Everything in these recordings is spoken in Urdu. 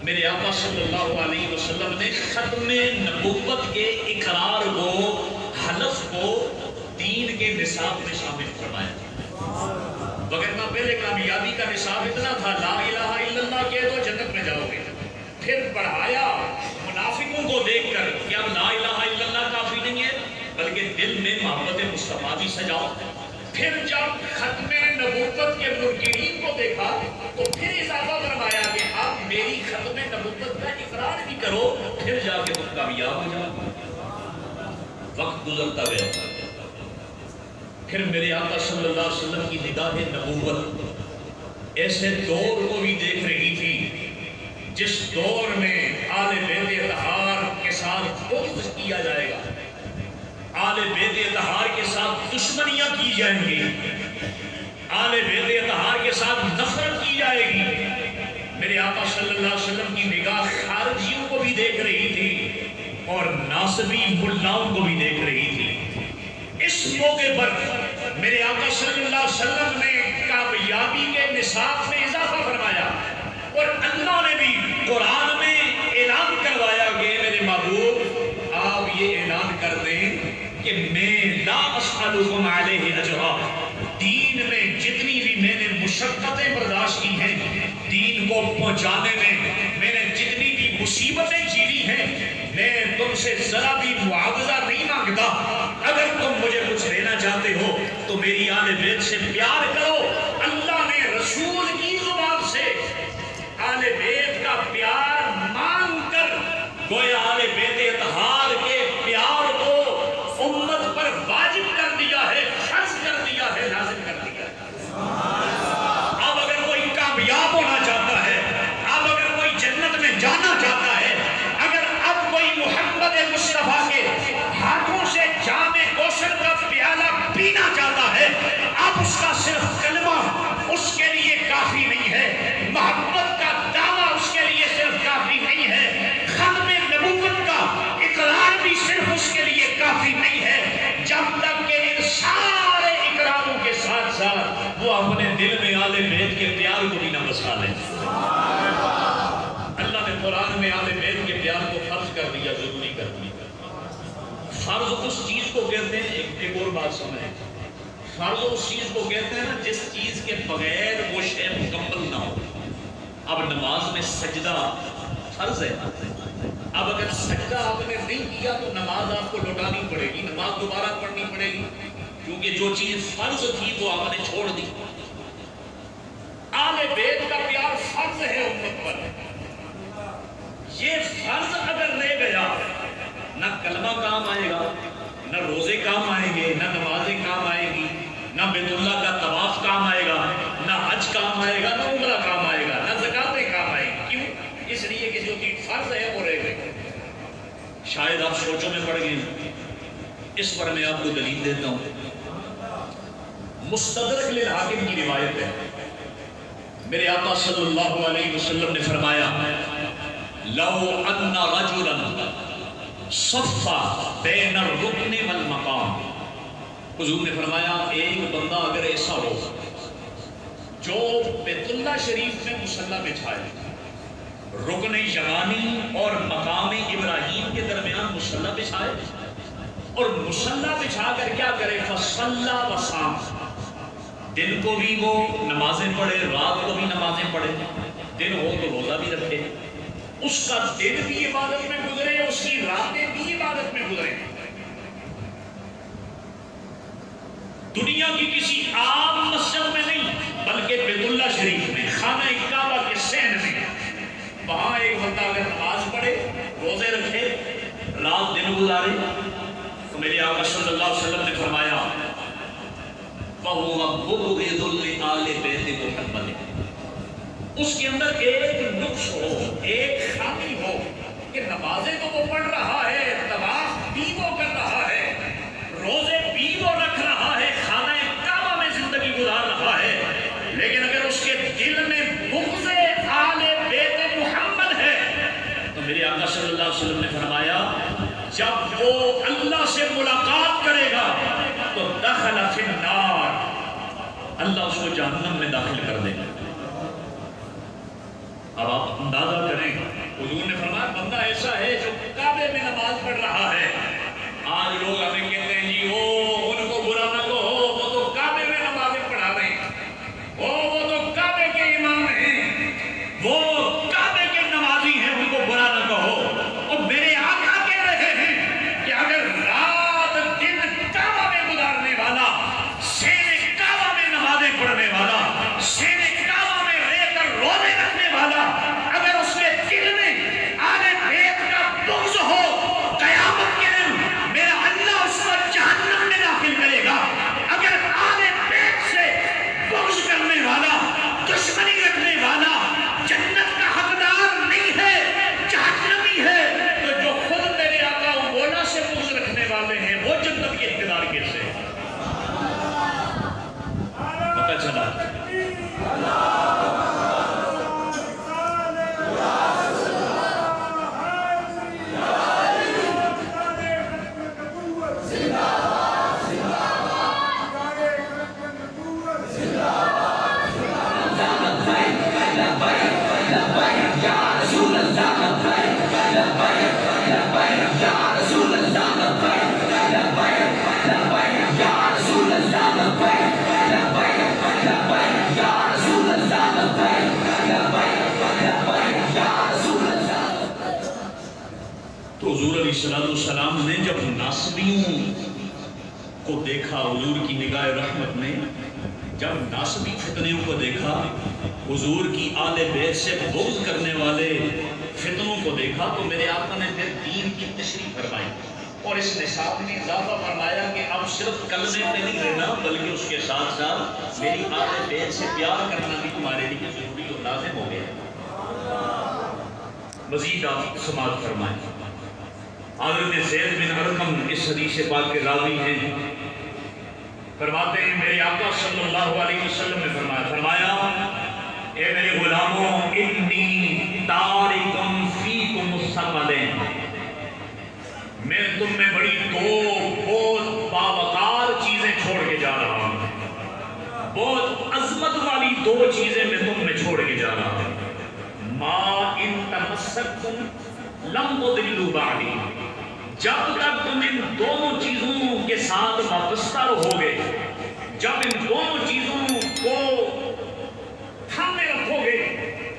میرے آقا صلی اللہ علیہ وسلم نے ختم نبوت کے اقرار کو، حلف کو دین کے نصاب میں شامل فرمایا۔ وگرنہ پہلے کامیابی کا نصاب اتنا تھا لا الہ الا اللہ کہہ دو جنت میں جاؤ گے، پھر بڑھایا منافقوں کو دیکھ کر کہ اب لا الہ الا اللہ کافی نہیں ہے بلکہ دل میں محبت مصطفیٰ بھی سجاؤ۔ پھر جب ختم نبوت کے منکرین کو دیکھا تو پھر اضافہ فرمایا کہ آپ میری ختم نبوت کا اقرار بھی کرو، پھر جا کے تم کامیاب ہو جاؤ۔ وقت گزرتا گیا، پھر میرے آقا صلی اللہ علیہ وسلم کی نگاہ نبوت ایسے دور کو بھی دیکھ رہی تھی جس دور میں آل بیت اطہار کے ساتھ بغض کیا جائے گا، آل بیت اطہار کے ساتھ دشمنیاں کی جائیں گی، آل بیت اطہار کے ساتھ نفرت کی جائے گی۔ میرے آقا صلی اللہ علیہ وسلم کی نگاہ خارجیوں کو بھی دیکھ رہی تھی اور ناصبی ملاؤں کو بھی دیکھ رہی تھی۔ اس موقع پر میرے آقا صلی اللہ علیہ وسلم نے کامیابی کے نصاب میں اضافہ فرمایا اور اللہ نے بھی قرآن میں اعلان کروایا کہ میرے محبوب آپ یہ اعلان کر دیں کہ میں لا اسألکم علیہ اجرا، دین میں جتنی بھی میں نے مشقتیں برداشت کی ہیں، دین کو پہنچانے میں نے جتنی بھی مصیبتیں جھیلی ہیں، میں تم سے ذرا بھی معاوضہ نہیں مانگتا۔ اگر تم مجھے کچھ دینا چاہتے ہو تو میری آل بیت سے پیار کرو۔ اللہ نے رسول کی زبان سے آل بیت کا پیار مانگ کر گویا آل بیت اطہار کے پیار کو امت پر واجب کر دیا ہے، فرض کر دیا ہے، لازم کر دیا ہے۔ اب اگر کوئی کامیاب ہونا چاہتا ہے، اب اگر کوئی جنت میں جانا چاہتا ہے، اگر اب کوئی محمد مصطفیٰ کے ہاتھوں سے جام کوثر کا پیالہ پینا چاہتا ہے، اب اس کا صرف کلمہ اس کے لیے کافی نہیں ہے، محبت کا دعویٰ اس کے لیے صرف کافی نہیں ہے، ختم نبوت کا اقرار بھی صرف اس کے لیے کافی نہیں ہے، جب تک کہ ان سارے اقراروں کے ساتھ ساتھ وہ اپنے دل میں آل بیت کے پیار کو بھی نہ بسا لیں۔ اللہ نے قرآن میں آل بیت کے پیار کو فرض کر دیا، ضروری کر دیا۔ فرض اس چیز کو کہتے ہیں، ایک اور بات سمجھیں، فرض اس چیز کو کہتے ہیں نا جس چیز کے بغیر وہ شے مکمل نہ ہو۔ اب نماز میں سجدہ فرض ہے، اب اگر سجدہ آپ نے نہیں کیا تو نماز آپ کو لوٹانی پڑے گی، نماز دوبارہ پڑھنی پڑے گی، کیونکہ جو چیز فرض تھی وہ آپ نے چھوڑ دی۔ آل بیت کا پیار فرض ہے امت پر، یہ فرض اگر رہ گیا نہ کلمہ کام آئے گا، نہ روزے کام آئیں گے، نہ نمازیں کام آئے گی، نہ بیت اللہ کا طواف کام آئے گا، نہ حج کام آئے گا، نہ عمرہ کام آئے گا، نہ زکاتیں کام آئیں گی۔ کیوں؟ اس لیے کہ جو چیز فرض ہے وہ رہ گئی۔ شاید آپ سوچوں میں پڑ گئے، اس پر میں آپ کو دلیل دیتا ہوں۔ مستدرک للحاکم کی روایت ہے، میرے آقا صلی اللہ علیہ وسلم نے فرمایا لو ان رجلا صفا بین الرکن والمقام، حضور نے فرمایا ایک بندہ اگر ایسا ہو جو بیت اللہ شریف میں مصلی بچھائے، رکن یمانی اور مقام ابراہیم کے درمیان مصلی بچھائے اور مصلی بچھا کر کیا کرے، فصلی وصام، دن کو بھی وہ نمازیں پڑھے، رات کو بھی نمازیں پڑھے، دن ہو تو روزہ بھی رکھے، اس کا دن بھی عبادت میں گزرے، اس کی راتیں بھی عبادت میں گزرے، دنیا کی کسی عام مسجد میں نہیں بلکہ بیت اللہ شریف میں، خانہ کعبہ کے صحن میں، وہاں ایک بندہ اگر نماز پڑھے، روزے رکھے، رات دن گزارے، تو میرے آقا صلی اللہ علیہ وسلم نے فرمایا وَهُوَ بُغْضٌ لِآلِ بَيْتِ مُحَمَّدٍ، اس کے اندر ایک نقص ہو، ایک خامی ہو کہ نمازیں تو وہ پڑھ رہا ہے، طواف بھی وہ کر رہا ہے، روزے بھی وہ رکھ رہا ہے، خانہ کعبہ میں زندگی گزار رہا ہے، لیکن اگر اس کے دل میں بغض آل بیت محمد ہے تو میرے آقا صلی اللہ علیہ وسلم نے فرمایا جب وہ اللہ سے ملاقات کرے گا تو دخل فی النار، اللہ اس کو جہنم میں داخل کر دے گا۔ اب آپ اندازہ کریں حضور نے فرمایا بندہ ایسا ہے جو کعبے میں نماز پڑھ رہا ہے. آج لوگ ہمیں کہتے ہیں جی ان کو برا نہ کہو، وہ تو کعبے میں نمازیں پڑھا رہے ہیں، وہ تو کعبے کے امام ہیں، وہ کعبے کے نمازی ہیں، ان کو برا نہ کہو. اور میرے آقا کہہ رہے ہیں کہ اگر رات دن کعبہ میں گزارنے والا، شیر کعبہ میں نمازیں پڑھنے والا، شیر کعبہ میں رہ کر روزے رکھنے والا، اگر اس کے دل میں آل بیت کا بغض ہو، قیامت کے دن میرا اللہ اس کو جہنم میں داخل کرے گا. اگر آل بیت سے بغض کرنے والا، دشمنی رکھنے والا جنت کا حقدار نہیں ہے، جہنمی ہے، تو جو خود میرے آقا مولا سے بغض رکھنے والے ہیں وہ جنت کے اقتدار کیسے؟ پتہ چلا تو حضور علیہ السلام نے جب ناصبیوں کو دیکھا، حضور کی نگاہ رحمت نے جب ناصبی فتنوں کو دیکھا، حضور کی آل بیت سے بغض کرنے والے فتنوں کو دیکھا، تو میرے آقا نے پھر دین کی تشریح فرمائی اور اس نصاب میں اضافہ فرمایا کہ اب صرف کلمے پہ نہیں رہنا، بلکہ اس کے ساتھ ساتھ میری آل بیت سے پیار کرنا بھی تمہارے لیے ضروری اور لازم ہو گیا. مزید آپ سماعت فرمائیں. حضرت زید بن ارقم اس حدیث پاک کے راوی ہیں، فرماتے ہیں میرے آقا صلی اللہ علیہ وسلم نے فرمایا اے میرے غلاموں، انی تارکم فیکم الثقلین، میں تم میں بڑی دو بہت باوقار چیزیں چھوڑ کے جا رہا ہوں، بہت عظمت والی دو چیزیں میں تم میں چھوڑ کے جا رہا ہوں. ما ان تمسکتم لم تضلوا بعدی، جب تک تم ان دونوں چیزوں کے ساتھ وابستہ رہو گے، جب ان دونوں چیزوں کو تھامے رکھو گے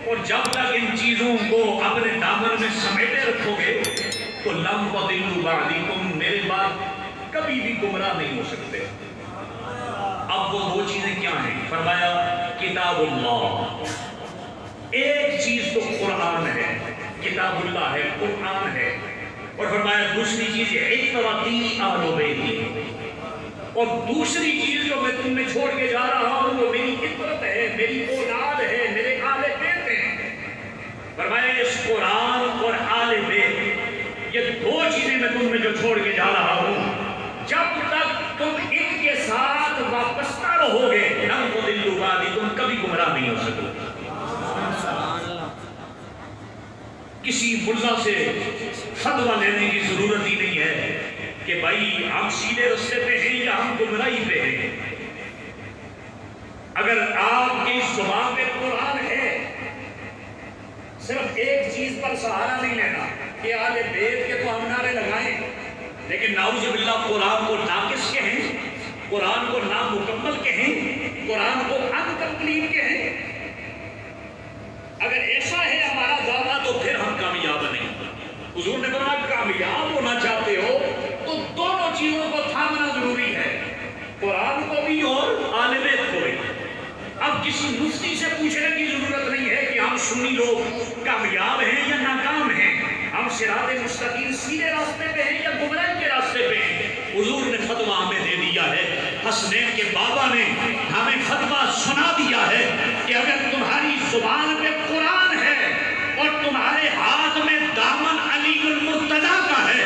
اور جب تک ان چیزوں کو اپنے دامن میں سمیٹے رکھو گے تو لم تضلوا بعدی، تم میرے بعد کبھی بھی گمراہ نہیں ہو سکتے. اب وہ دو چیزیں کیا ہیں؟ فرمایا کتاب اللہ، ایک چیز تو قرآن ہے، کتاب اللہ ہے، قرآن ہے، اور فرمایا دوسری چیز عترتی اہل بیتی، اور دوسری چیز جو میں تم میں چھوڑ کے جا رہا ہوں وہ میری عترت ہے، میری اولاد ہے، میرے آل بیت ہیں. فرمایا اس قرآن اور آل بیت، یہ دو چیزیں میں تم میں جو چھوڑ کے جا رہا ہوں، جب تک تم ان کے ساتھ وابستہ رہو گے لم تضلوا بعدی، تم کبھی گمراہ نہیں ہو سکو. کسی ملا سے فتویٰ لینے کی ضرورت ہی نہیں ہے کہ بھائی ہم سیدھے رستے پہ ہیں یا ہم گمراہی پہ ہیں. اگر آپ کی زبان میں قرآن ہے، صرف ایک چیز پر سہارا نہیں لینا کہ آل بیت کے تو ہم نعرے لگائیں، لیکن نعوذ باللہ قرآن کو ناقص کہیں، قرآن کو نامکمل کہیں، قرآن کو انکمپلیٹ کہیں. اگر ایسا ہے ہمارا دعویٰ تو پھر ہم کامیاب نہیں. حضور نے فرمایا کامیاب ہونا چاہتے ہو تو دونوں چیزوں کو تھامنا ضروری ہے، قرآن کو بھی اور آل بیت کو بھی. اب کسی مفتی سے پوچھنے کی ضرورت نہیں ہے کہ ہم سنی لوگ کامیاب ہیں یا ناکام ہیں، ہم صراط مستقیم سیدھے راستے پہ ہیں یا گمراہی کے راستے پہ ہیں. حضور نے فتویٰ ہمیں دے دیا ہے، حسنین کے بابا نے ہمیں فتویٰ سنا دیا ہے کہ اگر تمہاری زبان پہ قرآن ہے اور تمہارے ہاتھ میں دامن علی المرتضیٰ کا ہے،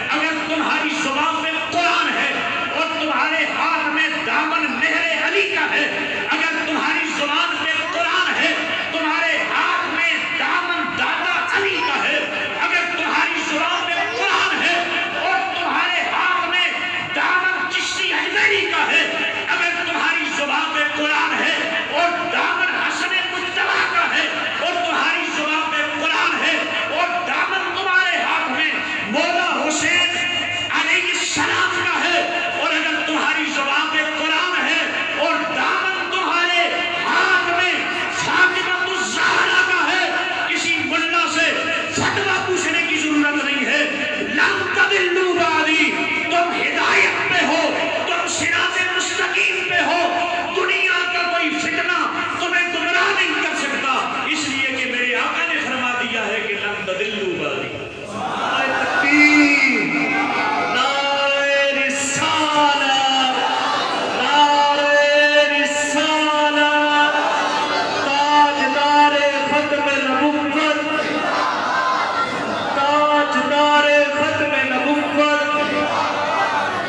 اگر تمہاری زبان پہ قرآن ہے اور تمہارے ہاتھ میں دامن مہر علی کا ہے، اگر تمہاری زبان پہ قرآن ہے، تمہارے ہاتھ میں دامن دادا علی کا ہے، اگر تمہاری زبان پہ قرآن ہے اور تمہارے ہاتھ میں دامن چشتی حیدری کا ہے، اگر تمہاری زبان پہ قرآن ہے اور دامن حسن مجتبیٰ کا ہے، اور تمہاری زبان پہ قرآن ہے اور تضلوا بعدی، تم ہدایت پہ ہو، تم صراط مستقیم پہ ہو، دنیا کا کوئی فتنہ تمہیں گمراہ نہیں کر سکتا، اس لیے کہ میرے آقا نے فرما دیا ہے کہ لن تضلوا بعدی۔ تکبیر، نعرہ رسالت، نعرہ رسالت، تاجدار ختم نبوت، تاجدار ختم نبوت،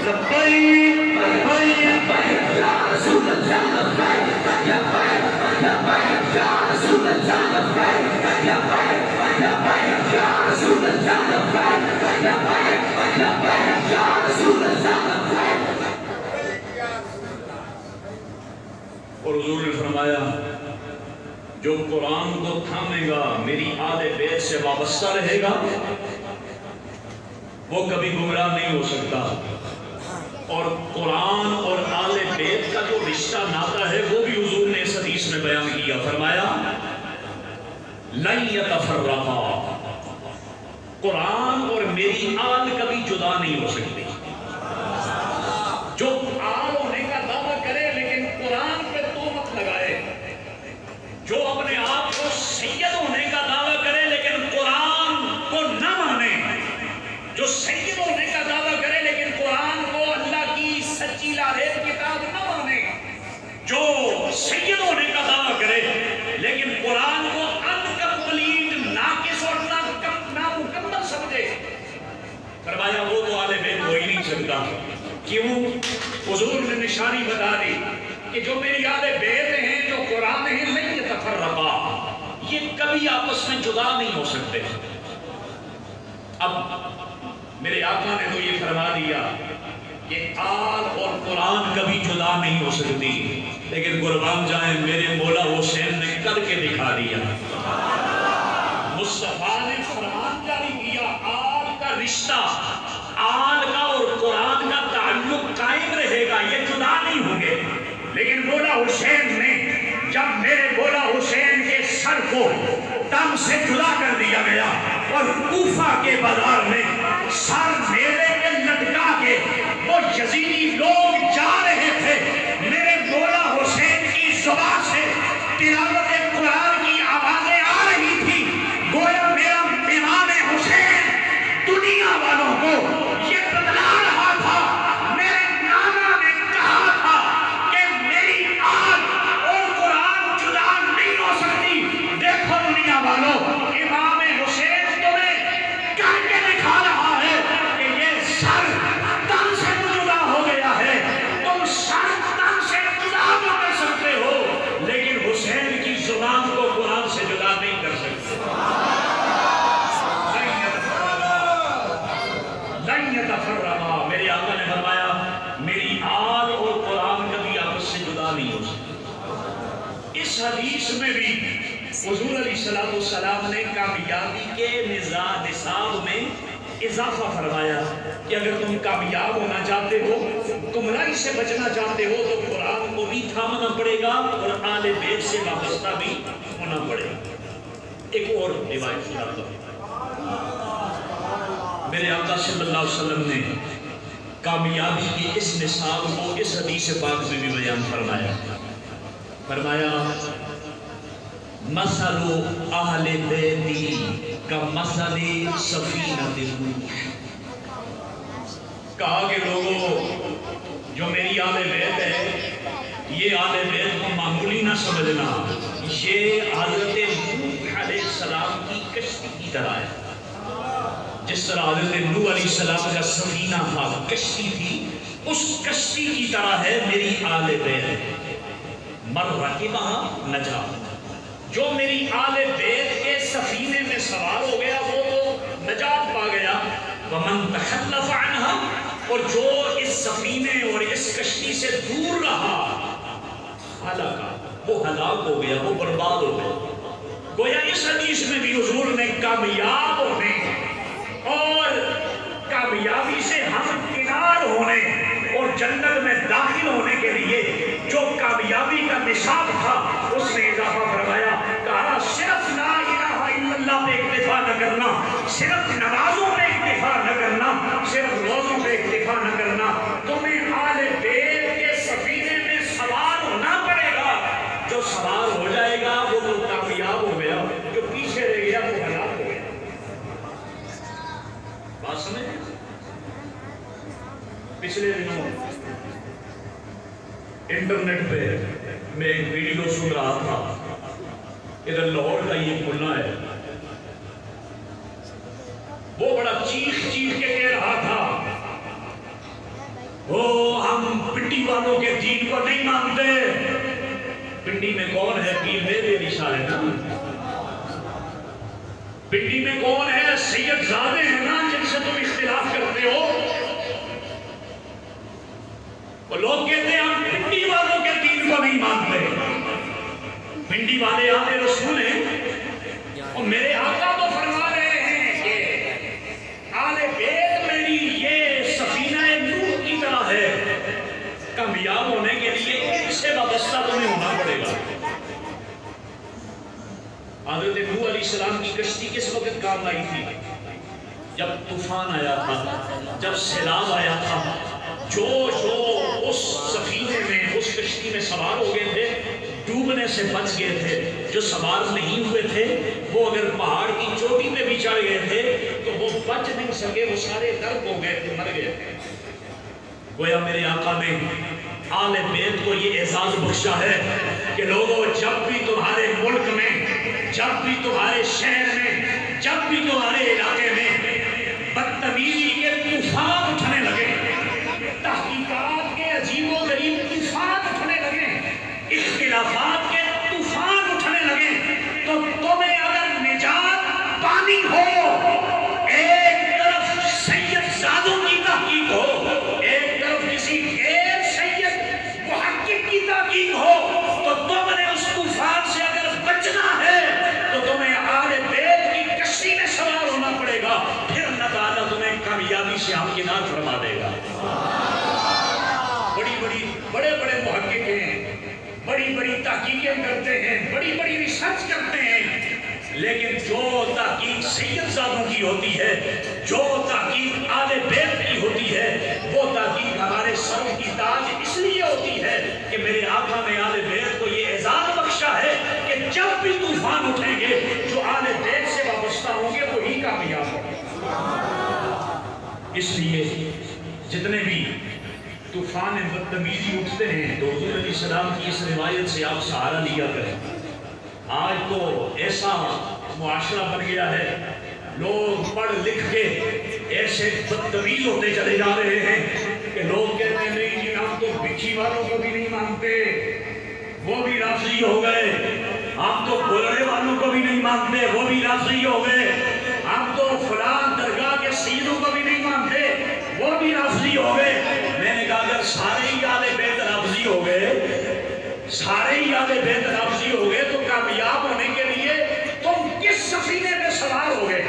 لبیک لبیک یا رسول اللہ، لبیک یا لبیک یا رسول اللہ، لبیک یا لبیک یا رسول اللہ، لبیک یا لبیک یا رسول اللہ۔ اور حضور نے فرمایا جو قرآن کو تھامے گا، میری آل بیت سے وابستہ رہے گا، وہ کبھی گمراہ نہیں ہو سکتا۔ اور قرآن اور آل بیت کا جو رشتہ ناتا ہے وہ بھی حضور نے اس حدیث میں بیان کیا، فرمایا لن یتفرقا، قرآن اور میری آل کبھی جدا نہیں ہو سکتی۔ جو آل ہونے کا دعویٰ کرے لیکن قرآن پہ تہمت لگائے، جو اپنے آپ کو سید ہونے کا دعویٰ کرے لیکن قرآن کو نہ مانے، جو سید ہونے کا دعویٰ کرے لیکن قرآن کو اللہ کی سچی لاریب کتاب نہ مانے، جو سید ہونے کا دعویٰ کرے لیکن قرآن کو انکمپلیٹ، ناقص اور نامکمل سمجھے، فرمایا وہ تو آل بیت ہو ہی نہیں سکتا۔ کیوں؟ حضور نے نشانی بتا دی کہ جو میری آل بیت ہیں، جو قرآن ہیں، لن یتفرقا، یہ کبھی آپس میں جدا نہیں ہو سکتے۔ اب میرے آقا نے تو یہ فرما دیا کہ آل اور قرآن کبھی جدا نہیں ہو سکتی، لیکن قربان جائیں میرے مولا حسین نے کر کے دکھا دیا۔ مصطفیٰ نے فرمان جاری کیا، آل کا رشتہ، آل کا اور قرآن کا تعلق قائم رہے گا، یہ جدا نہیں ہوں گے۔ لیکن مولا حسین نے جب میرے مولا حسین کے سر کو دم سے جدا کر دیا گیا اور کوفہ کے بازار میں سر میرے کے لٹکا کے وہ یزیدی لوگ جا رہے تھے، میرے مولا حسین کی زبان سے تلاوت قرآن کی آوازیں آ رہی تھی، گویا میرا امام حسین دنیا والوں کو یہ بتلا رہا تھا، میرے نانا نے کہا تھا کہ میری آل اور قرآن جدا نہیں ہو سکتی۔ دیکھو دنیا والوں، امام حسین تمہیں کر کے دکھا رہا ہے کہ یہ سر تن سے جدا ہو گیا ہے، تم سر تن سے جدا نہ کر سکتے ہو، لیکن حسین کی زبان کو قرآن سے جدا نہیں کر سکتے۔ لن یتفرقا، میرے آقا نے فرمایا میری آل اور قرآن کبھی آپس سے جدا نہیں ہو سکتے۔ اس حدیث میں بھی حضور علیہ السلام نے کامیابی کے نصاب میں اضافہ فرمایا کہ اگر تم کامیاب ہونا چاہتے ہو، گمراہی سے بچنا چاہتے ہو، تو قرآن کو بھی تھامنا پڑے گا اور آل بیت سے وابستہ بھی ہونا پڑے گا۔ ایک اور روایت سناتا ہوں، میرے آقا صلی اللہ علیہ وسلم نے کامیابی کے اس نصاب کو اس حدیث پاک میں بھی بیان فرمایا۔ فرمایا مثل اہل بیتی کمثل سفینۃ نوح، کہا کہ لوگوں جو میری آل بیت ہے، یہ آل بیت کو معمولی نہ سمجھنا، یہ حضرت نوح علیہ السلام کی کشتی کی طرح ہے۔ جس طرح حضرت نوح علیہ السلام کا سفینہ تھا، کشتی تھی، اس کشتی کی طرح ہے میری آل بیت۔ من رکبہا نجا، جو میری آل بیت کے سفینے میں سوار ہو گیا وہ تو نجات پا گیا۔ ومن تخلف عنہا، اور جو اس سفینے اور اس کشتی سے دور رہا، ہلاکا، وہ ہلاک ہو گیا، وہ برباد ہو گیا۔ گویا اس حدیث میں بھی حضور نے کامیاب ہونے اور کامیابی سے ہمکنار ہونے اور جنت میں داخل ہونے کے لیے جو کامیابی کا نصاب تھا اس میں اضافہ فرمایا، کہا صرف لا الہ الا اللہ پہ اکتفا نہ کرنا، صرف نمازوں پہ اکتفا نہ کرنا، صرف روزوں پہ اکتفا نہ کرنا، تمہیں آل بیت کے سفینے میں سوار ہونا پڑے گا۔ جو سوار ہو جائے گا وہ تو کامیاب ہو گیا، جو پیچھے رہ گیا وہ ہلاک ہو گیا۔ بات سمجھ؟ پچھلے دنوں انٹرنیٹ پہ میں ایک ویڈیو سن رہا تھا، ادھر لاہور کا یہ ملا ہے، وہ بڑا چیخ چیخ کے کہہ رہا تھا، او ہم پنڈی والوں کے دین کو نہیں مانتے۔ پنڈی میں کون ہے؟ پیر میرے علی شاہ ہے نا، پنڈی میں کون ہے؟ سید زادے ہیں نا جن سے تم اختلاف کرتے ہو۔ وہ لوگ کہتے ہیں ہم پنڈی والوں کے دین کو نہیں مانتے۔ پنڈی والے آل رسول ہیں، اور میرے آقا تو فرما رہے ہیں کہ آل بیت میری یہ سفینہ نوح کی طرح ہے، کامیاب ہونے کے لیے ان سے وابستہ تمہیں ہونا پڑے گا۔ حضرت نوح علیہ السلام کی کشتی کس وقت کام آئی تھی؟ جب طوفان آیا تھا، جب سیلاب آیا تھا۔ جو اس سفینے میں، اس کشتی میں سوار ہو گئے تھے ڈوبنے سے بچ گئے تھے، جو سوار نہیں ہوئے تھے وہ اگر پہاڑ کی چوٹی پہ بھی چڑھ گئے تھے تو وہ بچ نہیں سکے، وہ سارے غرق ہو گئے تھے، مر گئے تھے۔ گویا میرے آقا نے آل بیت کو یہ اعزاز بخشا ہے کہ لوگوں جب بھی تمہارے ملک میں، جب بھی تمہارے شہر میں، جب بھی تمہارے علاقے میں بدتمیزی کے طوفان اٹھنے لگے، تحقیقات کے عجیب و غریب طوفان اٹھنے لگے، اختلافات کے طوفان اٹھنے لگے، تو تمہیں اگر نجات پانی ہو، ایک طرف سید زادوں کی تحقیق ہو، ایک طرف کسی غیر سید محقق کی تحقیق ہو، تو تم نے اس طوفان سے اگر بچنا ہے تو تمہیں آل بیت کی کشتی میں سوار ہونا پڑے گا، پھر اللہ تعالیٰ تمہیں کامیابی سے ہمکنار فرما دے گا۔ بڑے بڑے محقق ہیں، بڑی بڑی تحقیقیں کرتے ہیں، بڑی بڑی ریسرچ کرتے ہیں، لیکن جو تحقیق سید زادوں کی ہوتی ہے، جو تحقیق آل بیت کی ہوتی ہے، وہ تحقیق ہمارے سروں کی تاج اس لیے ہوتی ہے کہ میرے آقا نے آل بیت کو یہ اعزاز بخشا ہے کہ جب بھی طوفان اٹھیں گے جو آل بیت سے وابستہ ہوں گے وہی کامیاب ہوں گے۔ اس لیے جتنے بھی طوفان بدتمیزی اٹھتے ہیں تو حضور علیہ السلام کی اس روایت سے آپ سہارا لیا کریں۔ آج تو ایسا معاشرہ بن گیا ہے، لوگ پڑھ لکھ کے ایسے بدتمیز ہوتے چلے جا رہے ہیں کہ لوگ کہتے ہیں نہیں جی ہم تو بچھی والوں کو بھی نہیں مانتے، وہ بھی رافضی ہو گئے، ہم تو بلڑے والوں کو بھی نہیں مانتے، وہ بھی رافضی ہو گئے، ہم تو فلان درگاہ کے سیدوں کو بھی نہیں مانتے، وہ بھی رافضی ہو گئے۔ میں نے کہا اگر سارے ہی آل بیت رافضی ہو گئے، سارے ہی آل بیت رافضی ہو گئے تو کامیاب ہونے کے لیے تم کس سفینے میں سوار ہو گئے؟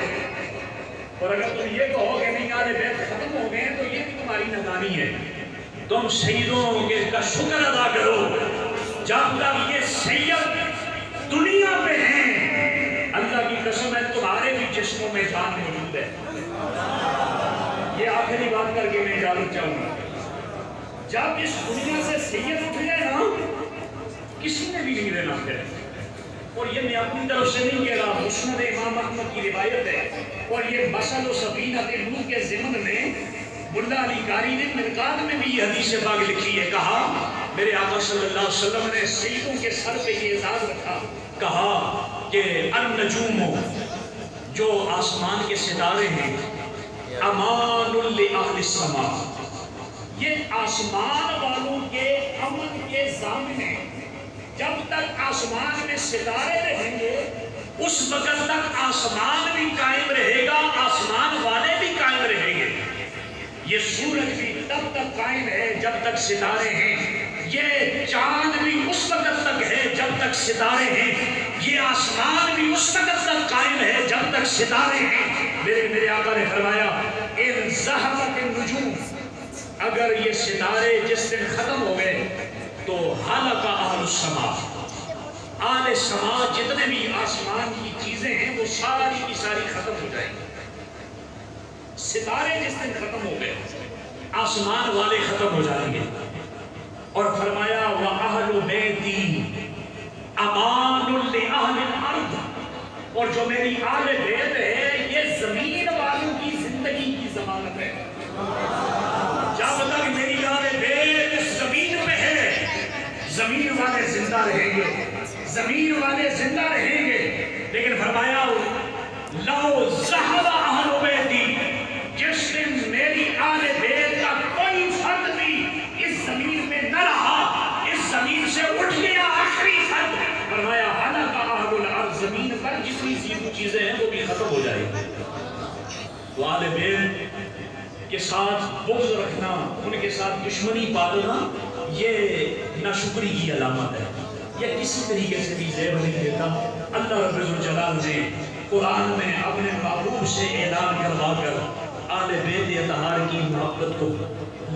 اور اگر تم یہ کہو کہ نہیں آل بیت ختم ہو گئے تو یہ بھی تمہاری نادانی ہے۔ تم سیدوں کا شکر ادا کرو، جب تک یہ سید دنیا پہ ہیں اللہ کی قسم ہے تمہارے بھی جسموں میں جان موجود ہے۔ یہ آخری بات کر کے میں اجازت چاہوں گا، جب اس دنیا سے سید اٹھ گئے نا کسی نے بھی نہیں رہنا پھر، اور یہ میں اپنی طرف سے نہیں کہہ رہا، مسند امام احمد کی روایت ہے، اور یہ مسل و سفینہ نوح کے ضمن میں ملا علی قاری نے مرقات میں بھی یہ حدیث پاک لکھی ہے، کہا میرے آقا صلی اللہ علیہ وسلم نے سیدوں کے سر پہ یہ اعزاز رکھا، کہا کہ النجوم، جو آسمان کے ستارے ہیں، امان لأہل السماء، یہ آسمان والوں کے امن کے ضامن ہیں۔ جب تک آسمان میں ستارے رہیں گے اس وقت تک آسمان بھی قائم رہے گا، آسمان والے بھی قائم رہیں گے۔ یہ سورج بھی تب تک قائم ہے جب تک ستارے ہیں، یہ چاند بھی اس وقت تک ہے جب تک ستارے ہیں، یہ آسمان بھی اس وقت تک قائم ہے جب تک ستارے ہیں۔ میرے آقا نے فرمایا ان ذہبت النجوم، اگر یہ ستارے جس دن ختم ہو گئے تو حلق اہل السماء، آل سما جتنے بھی آسمان کی چیزیں چیزیں ہیں وہ ساری کی ساری ختم ہو جائیں گی. ستارے جس دن ختم ہو گئے آسمان والے ختم ہو جائیں گے. اور فرمایا وَأَهْلُ بَيْتِي أَمَانٌ لِأَهْلِ الْأَرْضِ، اور جو میری آل بیت ہے یہ زمین والوں کی زندگی کی ضمانت ہے. جب تک میری آل بیت زمین پہ ہے زمین والے زندہ رہیں گے، زمین والے زندہ رہیں گے. لیکن فرمایا لو ذہب اہل بیتی، جس دن میری آل بیت کا کوئی فرد بھی اس زمین میں نہ رہا، اس زمین سے اٹھ گیا آخری فرد، فرمایا ہلاک اہل الارض، زمین پر جتنی سی چیزیں ہیں وہ بھی ختم ہو جائیں گی. تو آل بیت کے ساتھ بغض رکھنا، ان کے ساتھ دشمنی پالنا، یہ ناشکری کی علامت ہے. یہ کسی طریقے سے بھی زیب نہیں دیتا. اللہ رب الجلال نے قرآن میں اپنے محبوب سے اعلان کروا کر آل بیت اطہار کی محبت کو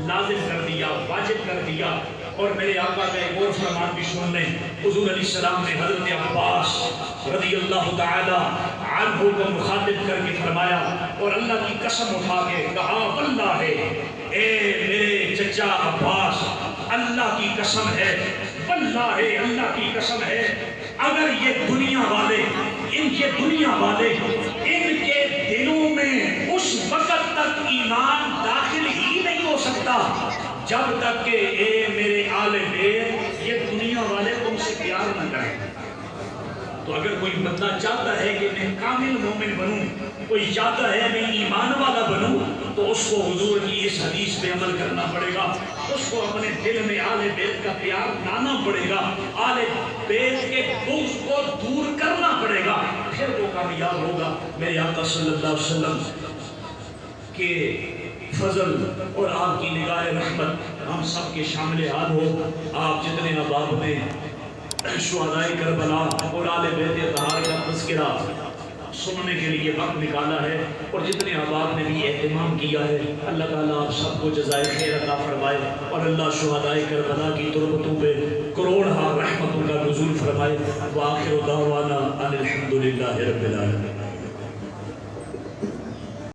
لازم کر دیا، واجب کر دیا. اور میرے آقا کا ایک اور فرمان بھی سن لیں. حضور علیہ السلام نے حضرت عباس رضی اللہ تعالی عنہ کو مخاطب کر کے فرمایا اور اللہ کی قسم اٹھا کے کہا واللہ اے میرے چچا عباس، اللہ کی قسم ہے، واللہ اللہ کی قسم ہے، اگر یہ دنیا والے ان کے دلوں میں اس وقت تک ایمان داخل ہی نہیں ہو سکتا جب تک کہ اے میرے آل بیت یہ دنیا والے تم سے پیار نہ کریں. تو اگر کوئی بندہ چاہتا ہے کہ میں کامل مومن بنوں، کوئی چاہتا ہے میں ایمان والا بنوں، تو اس کو حضور کی اس حدیث پہ عمل کرنا پڑے گا. اس کو اپنے دل میں آل بیت کا پیار لانا پڑے گا، آل بیت کے بغض کو دور کرنا پڑے گا، پھر وہ کامیاب ہوگا. میرے آقا صلی اللہ علیہ وسلم کے فضل اور آپ کی نگاہ رحمت ہم سب کے شامل حال ہو. آپ جتنے احباب نے شہدائے کربلا اور آل بیت اطہار کا تذکرہ سننے کے لیے وقت نکالا ہے اور جتنے احباب نے بھی اہتمام کیا ہے، اللہ تعالیٰ آپ سب کو جزائے خیر عطا فرمائے اور اللہ شہدائے کربلا کی تربتوں پہ کروڑ ہا رحمتوں کا نزول فرمائے. وآخر دعوانا ان الحمدللہ رب العالمین.